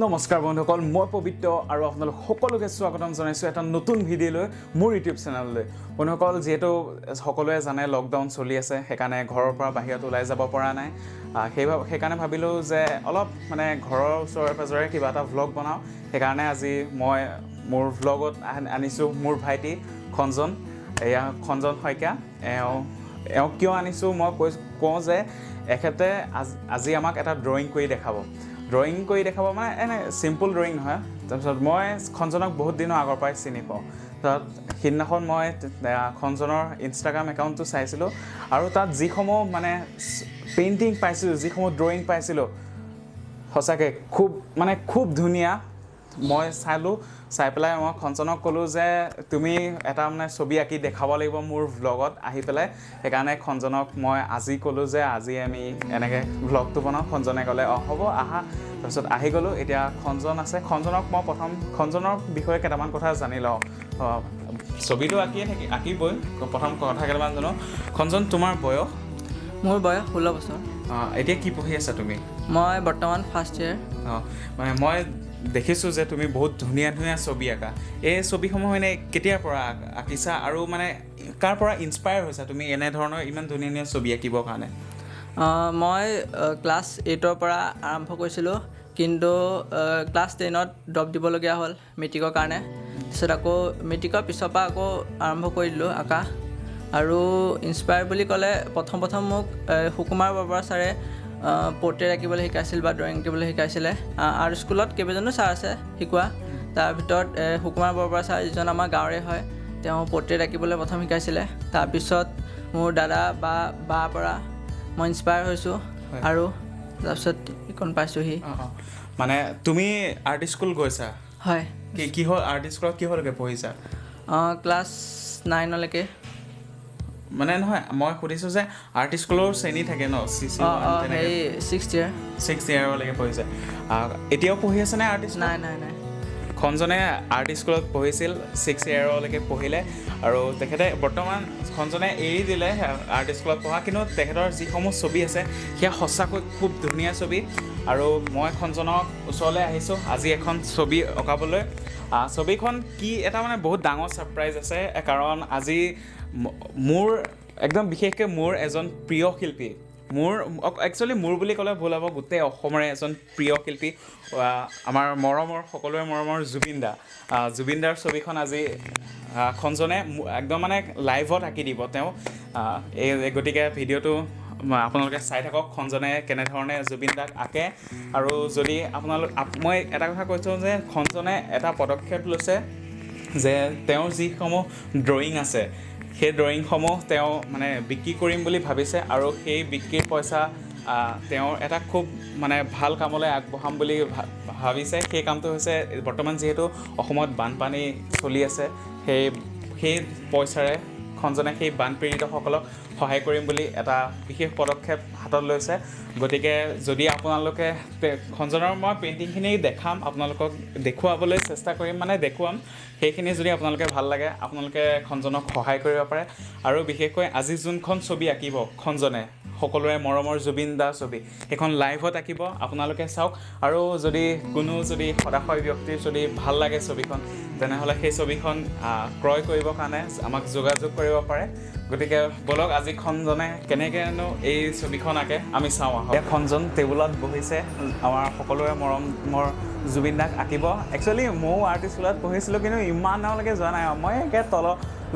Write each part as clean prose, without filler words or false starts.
নমস্কাৰ বন্ধুসকল মই পবিত্ৰ আৰু আপোনালোক সকলোকে স্বাগতম জনাইছো এটা নতুন ভিডিঅ' লৈ মোৰ ইউটিউব চেনেললৈ বন্ধুসকল যেহেতু সকলোৱে জানে লকডাউন চলি আছে সেইকাৰণে ঘৰৰ পৰা বাহিৰত ওলাই যাব পৰা নাই সেইকাৰণে ভাবিলো যে অলপ মানে ঘৰৰ ওচৰে পাজৰে কিবা এটা ভ্লগ বনাও সেইকাৰণে আজি মই মোৰ ভ্লগত আনিছো মোৰ ভাইটি খঞ্জন এয়া খঞ্জন হয়কা এওঁ কিয় আনিছো মই কওঁ যে এখেতে আজি আমাক এটা ড্ৰয়িং কৰি দেখাব ড্ৰয়িং কৰি দেখাব মানে এনে সিম্পল ড্ৰয়িং নহয় তাৰপিছত মই খঞ্জনক বহুত দিনৰ আগৰ পৰাই চিনি পাওঁ তাত সিদিনাখন মই খঞ্জনৰ ইনষ্টাগ্ৰাম একাউণ্টটো চাইছিলোঁ আৰু তাত যিসমূহ মানে পেইণ্টিং পাইছিলোঁ যিসমূহ ড্ৰয়িং পাইছিলোঁ সঁচাকৈ খুব ধুনীয়া মই চাই পেলাই মই খঞ্জনক ক'লোঁ যে তুমি এটা মানে ছবি আঁকি দেখাব লাগিব মোৰ ভ্লগত আহি পেলাই সেইকাৰণে খঞ্জনক মই আজি ক'লোঁ যে আজি আমি এনেকৈ ভ্লগটো বনাওঁ খঞ্জনে ক'লে অঁ হ'ব আহা তাৰপিছত আহি গ'লোঁ এতিয়া খঞ্জন আছে খঞ্জনক মই প্ৰথম খঞ্জনৰ বিষয়ে কেইটামান কথা জানি লওঁ ছবিটো আঁকিবই প্ৰথম কথা কেইটামান জানো খঞ্জন তোমাৰ বয়স মোৰ বয়স 16 বছৰ এতিয়া কি পঢ়ি আছা তুমি মই বৰ্তমান ফাৰ্ষ্ট ইয়াৰ মানে মই দেখিছোঁ যে তুমি বহুত ধুনীয়া ছবি আঁকা এই ছবিসমূহ এনে কেতিয়াৰ পৰা আঁকিছা আৰু মানে কাৰ পৰা ইনস্পায়াৰ হৈছা তুমি এনেধৰণৰ ইমান ধুনীয়া ছবি আঁকিবৰ কাৰণে মই ক্লাছ 8ৰ পৰা আৰম্ভ কৰিছিলোঁ কিন্তু ক্লাছ 10ত ড্ৰপ দিবলগীয়া হ'ল মেট্ৰিকৰ কাৰণে তাৰপিছত আকৌ মেট্ৰিকৰ পিছৰ পৰা আকৌ আৰম্ভ কৰি দিলোঁ আঁকা আৰু ইনস্পায়াৰ বুলি ক'লে প্ৰথম মোক সুকুমাৰ বৰবৰ ছাৰে পৰ্ট্ৰেইট আঁকিবলৈ শিকাইছিল বা ড্ৰয়িং আঁকিবলৈ শিকাইছিলে আৰ্ট স্কুলত কেইবাজনো ছাৰ আছে শিকোৱা তাৰ ভিতৰত সুকুমাৰ বৰবৰ ছাৰ যিজন আমাৰ গাঁৱৰে হয় তেওঁ পৰ্ট্ৰেইট আঁকিবলৈ প্ৰথম শিকাইছিলে তাৰপিছত মোৰ দাদা বাৰ পৰা মই ইনস্পায়াৰ হৈছোঁ আৰু তাৰপিছত এইখন পাইছোঁহি মানে তুমি আৰ্ট স্কুল গৈছা হয় কিহৰ আৰ্ট স্কুলত কিহলৈকে পঢ়িছা ক্লাছ 9লৈকে মানে নহয় মই সুধিছোঁ যে আৰ্ট স্কুলৰ শ্ৰেণী থাকে ন ছিক্স ইয়াৰলৈকে পঢ়িছে এতিয়াও পঢ়ি আছে নে আৰ্ট স্কুল নাই খঞ্জনে আৰ্ট স্কুলত পঢ়িছিল 6 ইয়াৰলৈকে পঢ়িলে আৰু তেখেতে বৰ্তমান খঞ্জনে এৰি দিলে আৰ্ট স্কুলত পঢ়া কিন্তু তেখেতৰ যিসমূহ ছবি আছে সেয়া সঁচাকৈ খুব ধুনীয়া ছবি আৰু মই খঞ্জনৰ ওচৰলৈ আহিছোঁ আজি এখন ছবি অঁকাবলৈ ছবিখন কি এটা মানে বহুত ডাঙৰ ছাৰপ্ৰাইজ আছে কাৰণ আজি মোৰ একদম বিশেষকৈ মোৰ এজন প্ৰিয় শিল্পী একচুৱেলি মোৰ বুলি ক'লে ভুল হ'ব গোটেই অসমৰে এজন প্ৰিয় শিল্পী আমাৰ সকলোৰে মৰমৰ জুবিন দাৰ ছবিখন আজি খঞ্জনে একদম মানে লাইভত আঁকি দিব তেওঁ গতিকে ভিডিঅ'টো আপোনালোকে চাই থাকক খঞ্জনে কেনেধৰণে জুবিন দাক আঁকে আৰু যদি মই এটা কথা কৈছোঁ যে খঞ্জনে এটা পদক্ষেপ লৈছে যে তেওঁৰ যিসমূহ ড্ৰয়িং আছে সেই ড্ৰয়িংসমূহ তেওঁ মানে বিক্ৰী কৰিম বুলি ভাবিছে আৰু সেই বিক্ৰীৰ পইচা তেওঁৰ এটা খুব মানে ভাল কামলৈ আগবঢ়াম বুলি ভাবিছে সেই কামটো হৈছে বৰ্তমান যিহেতু অসমত বানপানী চলি আছে সেই পইচাৰে খঞ্জনে সেই বানপীড়িতসকলক সহায় কৰিম বুলি এটা বিশেষ পদক্ষেপ হাতত লৈছে গতিকে যদি আপোনালোকে খঞ্জনৰ মই পেইণ্টিংখিনি দেখাম আপোনালোকক দেখুৱাবলৈ চেষ্টা কৰিম মানে দেখুৱাম সেইখিনি যদি আপোনালোকে ভাল লাগে আপোনালোকে খঞ্জনক সহায় কৰিব পাৰে আৰু বিশেষকৈ আজি যোনখন ছবি আঁকিব খঞ্জনে সকলোৰে মৰমৰ জুবিন দা ছবি সেইখন লাইভত আঁকিব আপোনালোকে চাওক আৰু কোনো সদাশয় ব্যক্তিৰ যদি ভাল লাগে ছবিখন তেনেহ'লে সেই ছবিখন ক্ৰয় কৰিবৰ কাৰণে আমাক যোগাযোগ কৰিব পাৰে গতিকে বলক আজি খঞ্জনে কেনেকৈনো এই ছবিখন আঁকে আমি চাওঁ আহক খঞ্জন টেবুলত বহিছে আমাৰ সকলোৰে মৰমৰ জুবিন দাক আঁকিব একচুৱেলি ময়ো আৰ্ট স্কুলত পঢ়িছিলোঁ কিন্তু ইমানলৈকে যোৱা নাই মই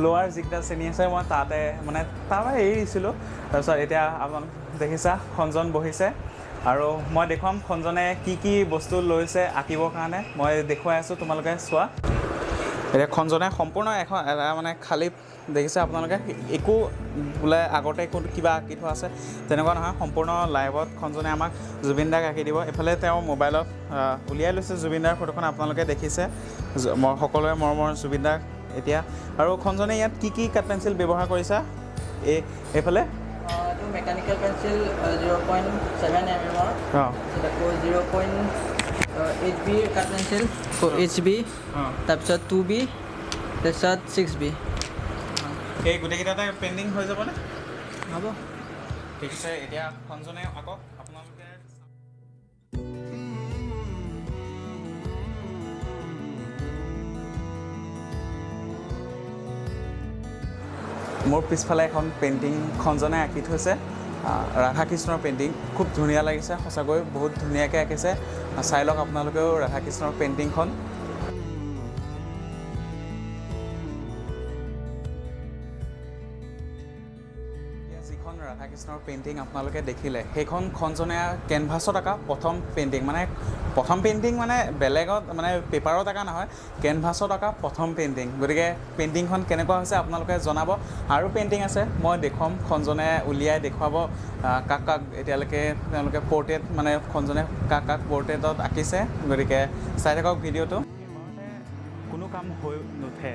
লোৱাৰ যিকেইটা শ্ৰেণী আছে মই তাৰপৰা এৰি দিছিলোঁ তাৰপিছত এতিয়া আপোনালোক দেখিছা খঞ্জন বহিছে আৰু মই দেখুৱাম খঞ্জনে কি বস্তু লৈছে আঁকিবৰ কাৰণে মই দেখুৱাই আছোঁ তোমালোকে চোৱা এতিয়া খঞ্জনে সম্পূৰ্ণ এটা মানে খালী দেখিছে আপোনালোকে একো বোলে আগতে কিবা আঁকি থোৱা আছে তেনেকুৱা নহয় সম্পূৰ্ণ লাইভত খঞ্জনে আমাক জুবিন দাক আঁকি দিব এইফালে তেওঁ মোবাইলত উলিয়াই লৈছে জুবিন দাৰ ফটোখন আপোনালোকে দেখিছে সকলোৰে মৰমৰ জুবিন দাক এতিয়া আৰু খঞ্জনে ইয়াত কি কাঠ পেঞ্চিল ব্যৱহাৰ কৰিছা এইফালে এইটো মেকানিকেল পেঞ্চিল 0.7 mm আকৌ 0.8B কাঠ পেঞ্চিল HB তাৰপিছত 2B তাৰপিছত 6B এই গোটেইকেইটাতে পেইণ্টিং হৈ যাবনে হ'ব ঠিক আছে এতিয়া খঞ্জনে আকৌ আপোনাৰ মোৰ পিছফালে এখন পেইণ্টিং খঞ্জনে আঁকি থৈছে ৰাধা কৃষ্ণৰ পেইণ্টিং খুব ধুনীয়া লাগিছে সঁচাকৈ বহুত ধুনীয়াকৈ আঁকিছে চাই লওক আপোনালোকেও ৰাধা কৃষ্ণৰ পেইণ্টিংখন যিখন ৰাধা কৃষ্ণৰ পেইণ্টিং আপোনালোকে দেখিলে সেইখন খঞ্জনে কেনভাছত আঁকা প্ৰথম পেইণ্টিং মানে বেলেগত মানে পেপাৰত আঁকা নহয় কেনভাছত আঁকা প্ৰথম পেইণ্টিং গতিকে পেইণ্টিংখন কেনেকুৱা হৈছে আপোনালোকে জনাব আৰু পেইণ্টিং আছে মই দেখুৱাম খঞ্জনে উলিয়াই দেখুৱাব কাক কাক এতিয়ালৈকে তেওঁলোকে পৰ্ট্ৰেট মানে খঞ্জনে কাক কাক পৰ্ট্ৰেটত আঁকিছে গতিকে চাই থাকক ভিডিঅ'টো কোনো কাম হৈ নুঠে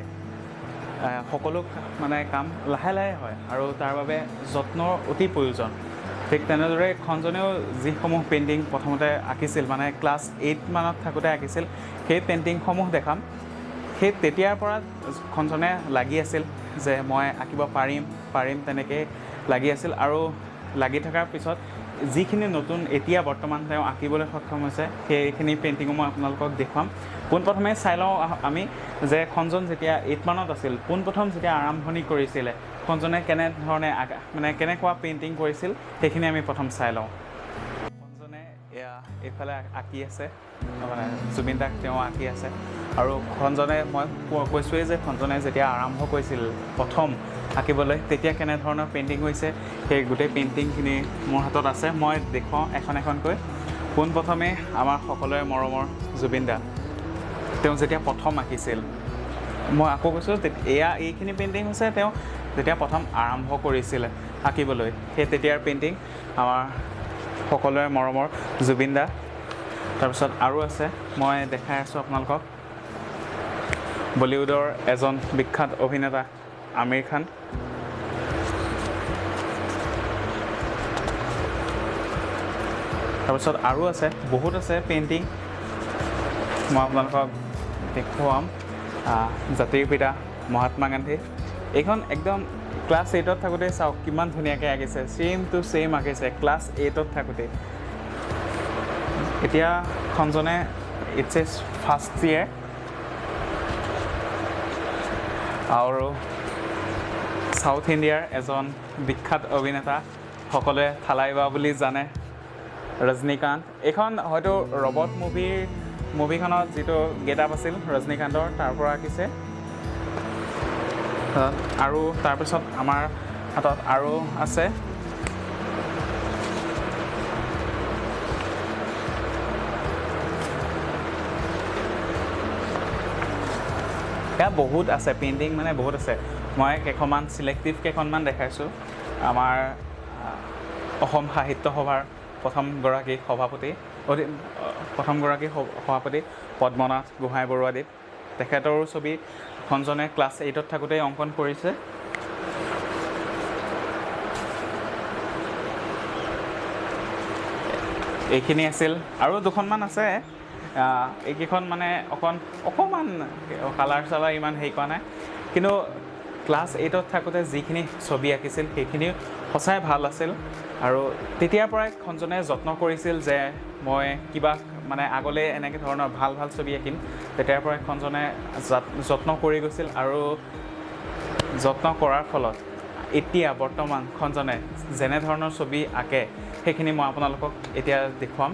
সকলো মানে কাম লাহে লাহে হয় আৰু তাৰ বাবে যত্নৰ অতি প্ৰয়োজন ঠিক তেনেদৰে খঞ্জনেও যিসমূহ পেইণ্টিং প্ৰথমতে আঁকিছিল মানে ক্লাছ 8 মানত থাকোঁতে আঁকিছিল সেই পেইণ্টিংসমূহ দেখাম সেই তেতিয়াৰ পৰা খঞ্জনে লাগি আছিল যে মই আঁকিব পাৰিম তেনেকৈ লাগি আছিল আৰু লাগি থকাৰ পিছত যিখিনি নতুন এতিয়া বৰ্তমান তেওঁ আঁকিবলৈ সক্ষম হৈছে সেইখিনি পেইণ্টিঙো মই আপোনালোকক দেখুৱাম পোনপ্ৰথমে চাই লওঁ আমি যে খঞ্জন যেতিয়া 8 মানত আছিল পোনপ্ৰথম যেতিয়া আৰম্ভণি কৰিছিলে খঞ্জনে কেনেধৰণে মানে কেনেকুৱা পেইণ্টিং কৰিছিল সেইখিনি আমি প্ৰথম চাই লওঁ খঞ্জনে এইফালে আঁকি আছে মানে জুবিন দাক তেওঁ আঁকি আছে আৰু খঞ্জনে মই কৈছোঁৱেই যে খঞ্জনে যেতিয়া আৰম্ভ কৰিছিল প্ৰথম আঁকিবলৈ তেতিয়া কেনেধৰণৰ পেইণ্টিং হৈছে সেই গোটেই পেইণ্টিংখিনি মোৰ হাতত আছে মই দেখুৱাওঁ এখন এখনকৈ পোনপ্ৰথমে আমাৰ সকলোৰে মৰমৰ জুবিন দা তেওঁ যেতিয়া প্ৰথম আঁকিছিল মই আকৌ কৈছোঁ এইখিনি পেইণ্টিং হৈছে তেওঁ যেতিয়া প্ৰথম আৰম্ভ কৰিছিলে আঁকিবলৈ সেই তেতিয়াৰ পেইণ্টিং আমাৰ সকলোৰে মৰমৰ জুবিন দা তাৰপিছত আৰু আছে মই দেখাই আছোঁ আপোনালোকক বলিউডৰ এজন বিখ্যাত অভিনেতা আমিৰ খান তাৰপিছত আৰু আছে বহুত আছে পেইণ্টিং মই আপোনালোকক দেখুৱাম জাতিৰ পিতা মহাত্মা গান্ধী এইখন একদম ক্লাছ 8ত থাকোঁতে চাওক কিমান ধুনীয়াকৈ আঁকিছে ছেইম টু ছেইম আঁকিছে ক্লাছ 8ত থাকোঁতে এতিয়া খঞ্জনে ইটছ এ ফাৰ্ষ্ট ইয়েৰ আৰু সাউথ ইণ্ডিয়াৰ এজন বিখ্যাত অভিনেতা সকলোৱে থালাইবা বুলি জানে ৰজনীকান্ত এইখন হয়তো ৰবট মুভিখনত যিটো গেট আপ আছিল ৰজনীকান্তৰ তাৰ পৰা আঁকিছে আৰু তাৰপিছত আমাৰ হাতত আৰু আছে এয়া বহুত আছে পেইণ্টিং মানে বহুত আছে মই কেইখনমান চিলেক্টিভ কেইখনমান দেখাইছোঁ আমাৰ অসম সাহিত্য সভাৰ প্ৰথমগৰাকী সভাপতি পদ্মনাথ গোহাঁই বৰুৱাদেৱ তেখেতৰো ছবি খঞ্জনে ক্লাছ 8ত থাকোঁতেই অংকন কৰিছে এইখিনি আছিল আৰু দুখনমান আছে এইকেইখন মানে অকণমান কালাৰ চালাৰ ইমান হেৰি কৰা নাই কিন্তু ক্লাছ 8ত থাকোঁতে যিখিনি ছবি আঁকিছিল সেইখিনি সঁচাই ভাল আছিল আৰু তেতিয়াৰ পৰাই খঞ্জনে যত্ন কৰিছিল যে মই কিবা মানে আগলৈ এনেকৈ ধৰণৰ ভাল ছবি আঁকিম তেতিয়াৰ পৰাই খঞ্জনে যত্ন কৰি গৈছিল আৰু যত্ন কৰাৰ ফলত এতিয়া বৰ্তমান খঞ্জনে যেনেধৰণৰ ছবি আঁকে সেইখিনি মই আপোনালোকক এতিয়া দেখুৱাম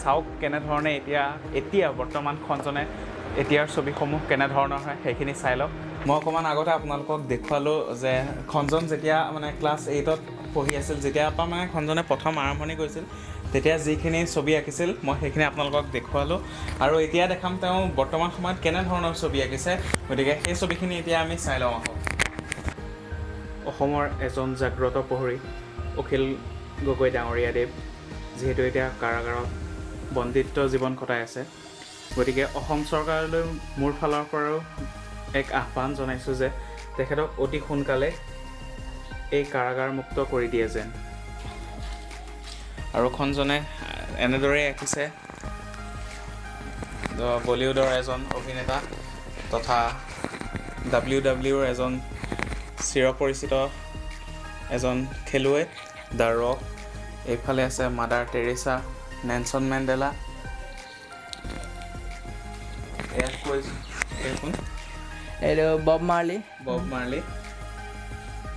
চাওক কেনেধৰণে এতিয়া বৰ্তমান খঞ্জনে এতিয়াৰ ছবিসমূহ কেনেধৰণৰ হয় সেইখিনি চাই লওক মই অকণমান আগতে আপোনালোকক দেখুৱালোঁ যে খঞ্জন যেতিয়া মানে ক্লাছ 8ত পঢ়ি আছিল যেতিয়াৰ পৰা মানে খঞ্জনে প্ৰথম আৰম্ভণি কৰিছিল তেতিয়া যিখিনি ছবি আঁকিছিল মই সেইখিনি আপোনালোকক দেখুৱালোঁ আৰু এতিয়া দেখাম তেওঁ বৰ্তমান সময়ত কেনেধৰণৰ ছবি আঁকিছে গতিকে সেই ছবিখিনি এতিয়া আমি চাই লওঁ আহক অসমৰ এজন জাগ্ৰত প্ৰহৰী অখিল গগৈ ডাঙৰীয়াদেৱ যিহেতু এতিয়া কাৰাগাৰত বন্দিত্ব জীৱন কটাই আছে গতিকে অসম চৰকাৰলৈ মোৰ ফালৰ পৰাও এক আহ্বান জনাইছোঁ যে তেখেতক অতি সোনকালে এই কাৰাগাৰ মুক্ত কৰি দিয়ে যেন আৰু খঞ্জনে এনেদৰেই আঁকিছে বলিউডৰ এজন অভিনেতা তথা WWৰ এজন চিৰপৰিচিত এজন খেলুৱৈ দ্য ৰক এইফালে আছে মাদাৰ টেৰেছা নেলছন মেণ্ডেলা এইটো বব মাৰ্লি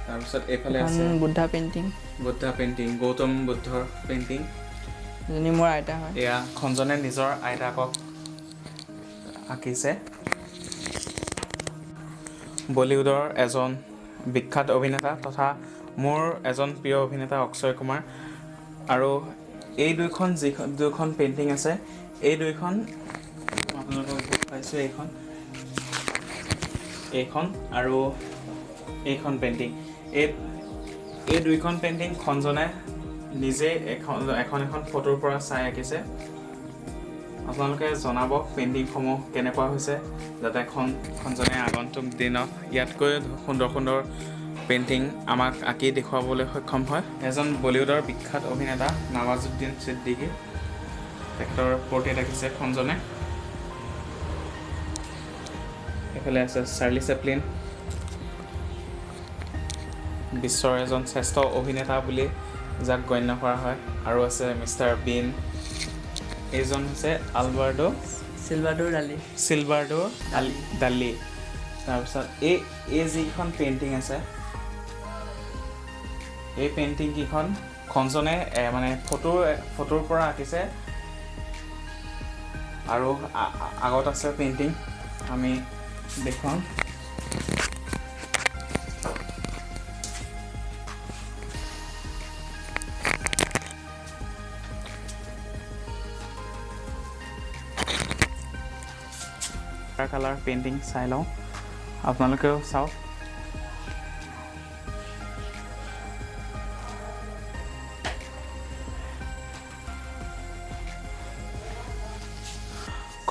তাৰপিছত এইফালে আছে বুদ্ধা পেইণ্টিং বুদ্ধা পেইণ্টিং গৌতম বুদ্ধৰ পেইণ্টিং যোনি মোৰ আইতা হয় এয়া খঞ্জনে নিজৰ আইতাকক আঁকিছে বলিউডৰ এজন বিখ্যাত অভিনেতা তথা মোৰ এজন প্ৰিয় অভিনেতা অক্ষয় কুমাৰ আৰু এই দুইখন পেইণ্টিং আছে এই দুইখন আপোনালোকক পাইছোঁ এইখন আৰু এইখন পেইণ্টিং এই দুইখন পেইণ্টিং খঞ্জনে নিজে এখন ফটোৰ পৰা চাই আঁকিছে আপোনালোকে জনাব পেইণ্টিংসমূহ কেনেকুৱা হৈছে যাতে খঞ্জনে আগন্তুক দিনত ইয়াতকৈ সুন্দৰ পেইণ্টিং আমাক আঁকি দেখুৱাবলৈ সক্ষম হয় এজন বলিউডৰ বিখ্যাত অভিনেতা নৱাজুদ্দিন ছিদ্দিকী তেখেতৰ পৰ্ট্ৰেইট আঁকিছে খঞ্জনে এইফালে আছে চাৰ্লি চেপলিন বিশ্বৰ এজন শ্ৰেষ্ঠ অভিনেতা বুলি যাক গণ্য কৰা হয় আৰু আছে মিষ্টাৰ বিন এইজন হৈছে আলবাৰ্ডো চিলভাৰ্ডো ডালি তাৰপিছত এই যিখন পেইণ্টিং আছে এই পেইণ্টিং কেইখন খঞ্জনে মানে ফটোৰ পৰা আঁকিছে আৰু আগত আছে পেইণ্টিং আমি দেখুৱাম কালাৰ পেইণ্টিং চাই লওঁ আপোনালোকেও চাওক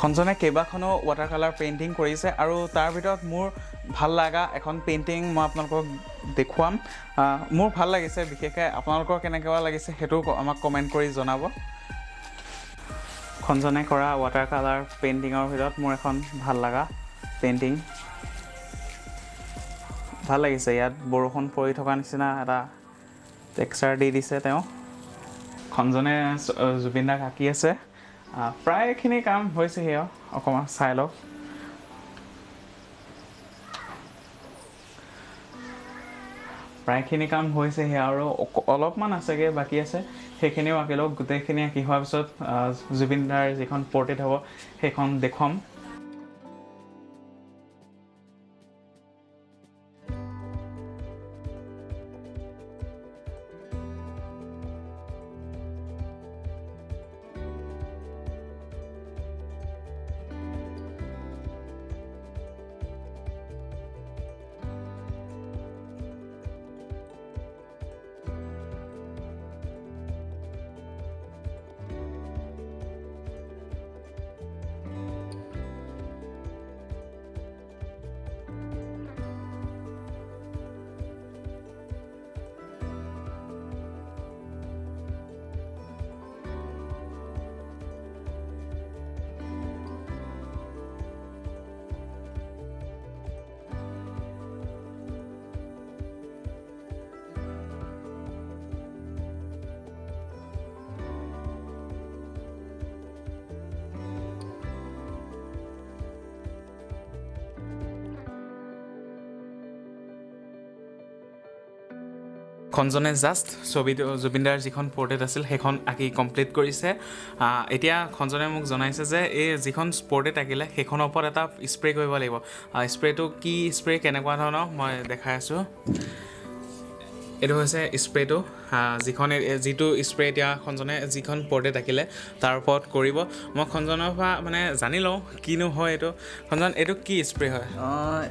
খঞ্জনে কেইবাখনো ৱাটাৰ কালাৰ পেইণ্টিং কৰিছে আৰু তাৰ ভিতৰত মোৰ ভাল লগা এখন পেইণ্টিং মই আপোনালোকক দেখুৱাম মোৰ ভাল লাগিছে বিশেষকৈ আপোনালোকৰ কেনেকুৱা লাগিছে সেইটো আমাক কমেণ্ট কৰি জনাব খঞ্জনে কৰা ৱাটাৰ কালাৰ পেইণ্টিঙৰ ভিতৰত মোৰ এখন ভাল লগা পেইণ্টিং ভাল লাগিছে ইয়াত বৰষুণ পৰি থকা নিচিনা এটা টেক্সচাৰ দি দিছে তেওঁ খঞ্জনে জুবিন দাক আঁকি আছে প্ৰায়খিনি কাম হৈছেহি আৰু অকণমান চাই লওক প্ৰায়খিনি কাম হৈছেহি আৰু অলপমান আছেগৈ বাকী আছে সেইখিনিও আঁকি লওক গোটেইখিনি আঁকি হোৱাৰ পিছত জুবিন দাৰ যিখন পৰ্ট্ৰেইট হ'ব সেইখন দেখুৱাম খঞ্জনে জাষ্ট ছবিটো জুবিনদাৰ যিখন পৰ্ট্ৰেইট আছিল সেইখন আঁকি কমপ্লিট কৰিছে এতিয়া খঞ্জনে মোক জনাইছে যে এই যিখন পৰ্ট্ৰেইট আঁকিলে সেইখনৰ ওপৰত এটা স্প্ৰে কৰিব লাগিব স্প্ৰেটো কি স্প্ৰে কেনেকুৱা ধৰণৰ মই দেখাই আছোঁ এইটো হৈছে স্প্ৰেটো যিটো স্প্ৰে এতিয়া খঞ্জনে যিখন পৰ্ট্ৰেইট আঁকিলে তাৰ ওপৰত কৰিব মই খঞ্জনৰ পৰা মানে জানি লওঁ কিনো হয় এইটো খঞ্জন এইটো কি স্প্ৰে হয়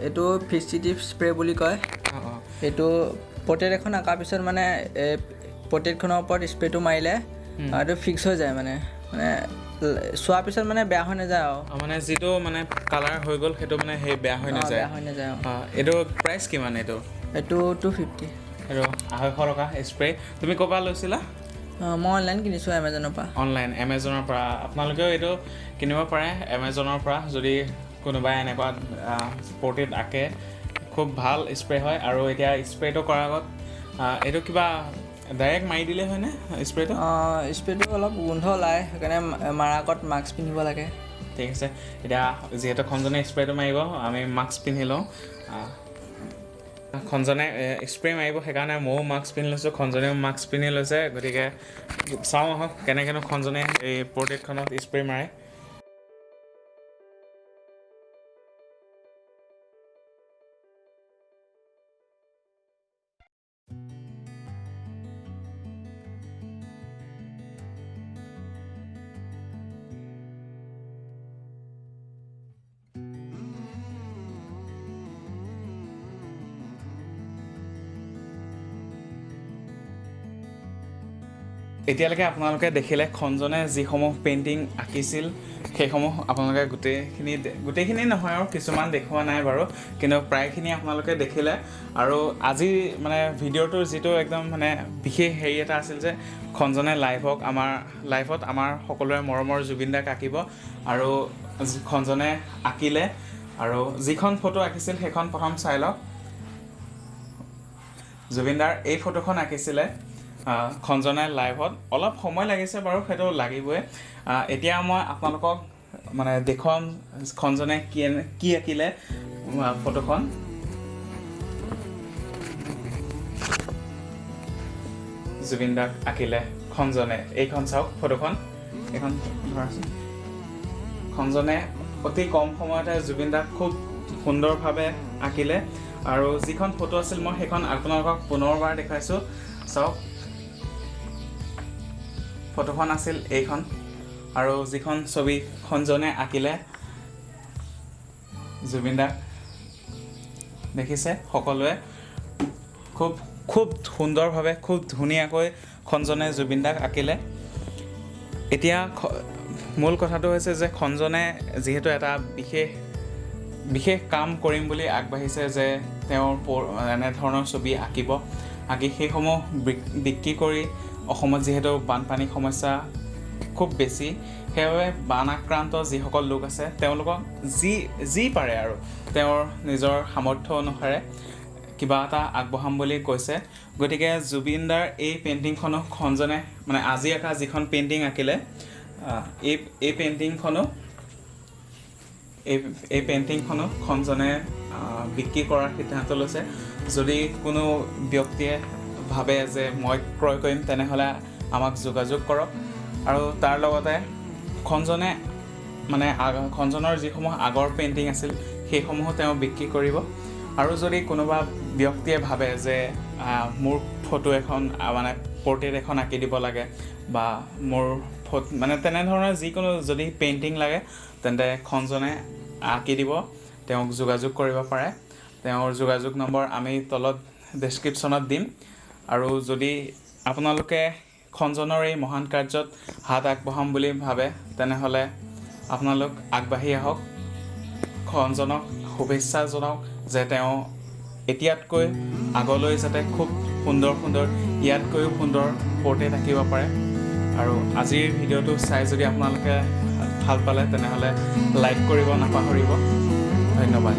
এইটো ফিজিটিভ স্প্ৰে বুলি কয় এইটো পৰ্ট্ৰেইট এখন আঁকাৰ পিছত মানে পৰ্ট্ৰেইটখনৰ ওপৰত স্প্ৰেটো মাৰিলে এইটো ফিক্স হৈ যায় মানে চোৱাৰ পিছত মানে বেয়া হৈ নাযায় আৰু মানে যিটো মানে কালাৰ হৈ গ'ল সেইটো মানে সেই বেয়া হৈ নাযায় এইটো প্ৰাইচ কিমান এইটো 250 আৰু 250 টকা স্প্ৰে তুমি ক'ৰ পৰা লৈছিলা মই অনলাইন কিনিছোঁ এমেজনৰ পৰা আপোনালোকেও এইটো কিনিব পাৰে এমেজনৰ পৰা যদি কোনোবাই এনেকুৱা পৰ্ট্ৰেইট আঁকে খুব ভাল স্প্ৰে হয় আৰু এতিয়া স্প্ৰেটো কৰাৰ আগত এইটো কিবা ডাইৰেক্ট মাৰি দিলে হয়নে স্প্ৰেটো অলপ গোন্ধ ওলায় সেইকাৰণে মাৰাৰ আগত মাস্ক পিন্ধিব লাগে ঠিক আছে এতিয়া যিহেতু খঞ্জনে স্প্ৰেটো মাৰিব আমি মাস্ক পিন্ধি লওঁ খঞ্জনে স্প্ৰে মাৰিব, সেইকাৰণে ময়ো মাস্ক পিন্ধি লৈছোঁ, খঞ্জনেও মাস্ক পিন্ধি লৈছে। গতিকে চাওঁ আহক কেনেকৈনো খঞ্জনে এই পৰ্ট্ৰেটখনত স্প্ৰে মাৰে। এতিয়ালৈকে আপোনালোকে দেখিলে খঞ্জনে যিসমূহ পেইণ্টিং আঁকিছিল সেইসমূহ আপোনালোকে গোটেইখিনি নহয় আৰু কিছুমান দেখুওৱা নাই বাৰু, কিন্তু প্ৰায়খিনি আপোনালোকে দেখিলে। আৰু আজি মানে ভিডিঅ'টোৰ যিটো একদম মানে বিশেষ হেৰি এটা আছিল যে খঞ্জনে লাইভত আমাৰ সকলোৰে মৰমৰ জুবিন দাক আঁকিব, আৰু খঞ্জনে আঁকিলে। আৰু যিখন ফটো আঁকিছিল সেইখন প্ৰথম চাই লওক। জুবিনদাৰ এই ফটোখন আঁকিছিলে খঞ্জনে লাইভত। অলপ সময় লাগিছে বাৰু, সেইটো লাগিবই। এতিয়া মই আপোনালোকক মানে দেখুৱাম খঞ্জনে কি আঁকিলে ফটোখন। জুবিন দাক আঁকিলে খঞ্জনে। এইখন চাওক ফটোখন, এইখন ধৰাচোন। খঞ্জনে অতি কম সময়তে জুবিন দাক খুব সুন্দৰভাৱে আঁকিলে। আৰু যিখন ফটো আছিল মই সেইখন আপোনালোকক পুনৰবাৰ দেখুৱাইছোঁ, চাওক। ফটোখন আছিল এইখন, আৰু যিখন ছবি খঞ্জনে আঁকিলে জুবিন দাক দেখিছে সকলোৱে। খুব সুন্দৰভাৱে, খুব ধুনীয়াকৈ খঞ্জনে জুবিন দাক আঁকিলে। এতিয়া মূল কথাটো হৈছে যে খঞ্জনে যিহেতু এটা বিশেষ কাম কৰিম বুলি আগবাঢ়িছে, যে তেওঁৰ এনেধৰণৰ ছবি আঁকি সেইসমূহ বিক্ৰী কৰি, অসমত যিহেতু বানপানীৰ সমস্যা খুব বেছি, সেইবাবে বান আক্ৰান্ত যিসকল লোক আছে তেওঁলোকক যি পাৰে আৰু তেওঁৰ নিজৰ সামৰ্থ্য অনুসাৰে কিবা এটা আগবঢ়াম বুলি কৈছে। গতিকে জুবিনদাৰ এই পেইণ্টিংখনো খঞ্জনে মানে আজি আঁকা যিখন পেইণ্টিং আঁকিলে, এই পেইণ্টিংখনো খঞ্জনে বিক্ৰী কৰাৰ সিদ্ধান্ত লৈছে। যদি কোনো ব্যক্তিয়ে ভাবে যে মই ক্ৰয় কৰিম, তেনেহ'লে আমাক যোগাযোগ কৰক। আৰু তাৰ লগতে খঞ্জনে মানে খঞ্জনৰ যিসমূহ আগৰ পেইণ্টিং আছিল সেইসমূহো তেওঁ বিক্ৰী কৰিব। আৰু যদি কোনোবা ব্যক্তিয়ে ভাবে যে মোৰ ফটো এখন মানে পৰ্ট্ৰেট এখন আঁকি দিব লাগে, বা মোৰ মানে তেনেধৰণৰ যিকোনো যদি পেইণ্টিং লাগে, তেন্তে খঞ্জনে আঁকি দিব, তেওঁক যোগাযোগ কৰিব পাৰে। তেওঁৰ যোগাযোগ নম্বৰ আমি তলত ডেছক্ৰিপশ্যনত দিম। আৰু যদি আপোনালোকে খঞ্জনৰ এই মহান কাৰ্যত হাত আগবঢ়াম বুলি ভাবে, তেনেহ'লে আপোনালোক আগবাঢ়ি আহক। খঞ্জনক শুভেচ্ছা জনাওক যে তেওঁ এতিয়াতকৈ আগলৈ যাতে খুব সুন্দৰ ইয়াতকৈও সুন্দৰ পৰ্ট্ৰেট আঁকিব পাৰে। আৰু আজিৰ ভিডিঅ'টো চাই যদি আপোনালোকে ভাল পালে, তেনেহ'লে লাইক কৰিব নাপাহৰিব। ধন্যবাদ।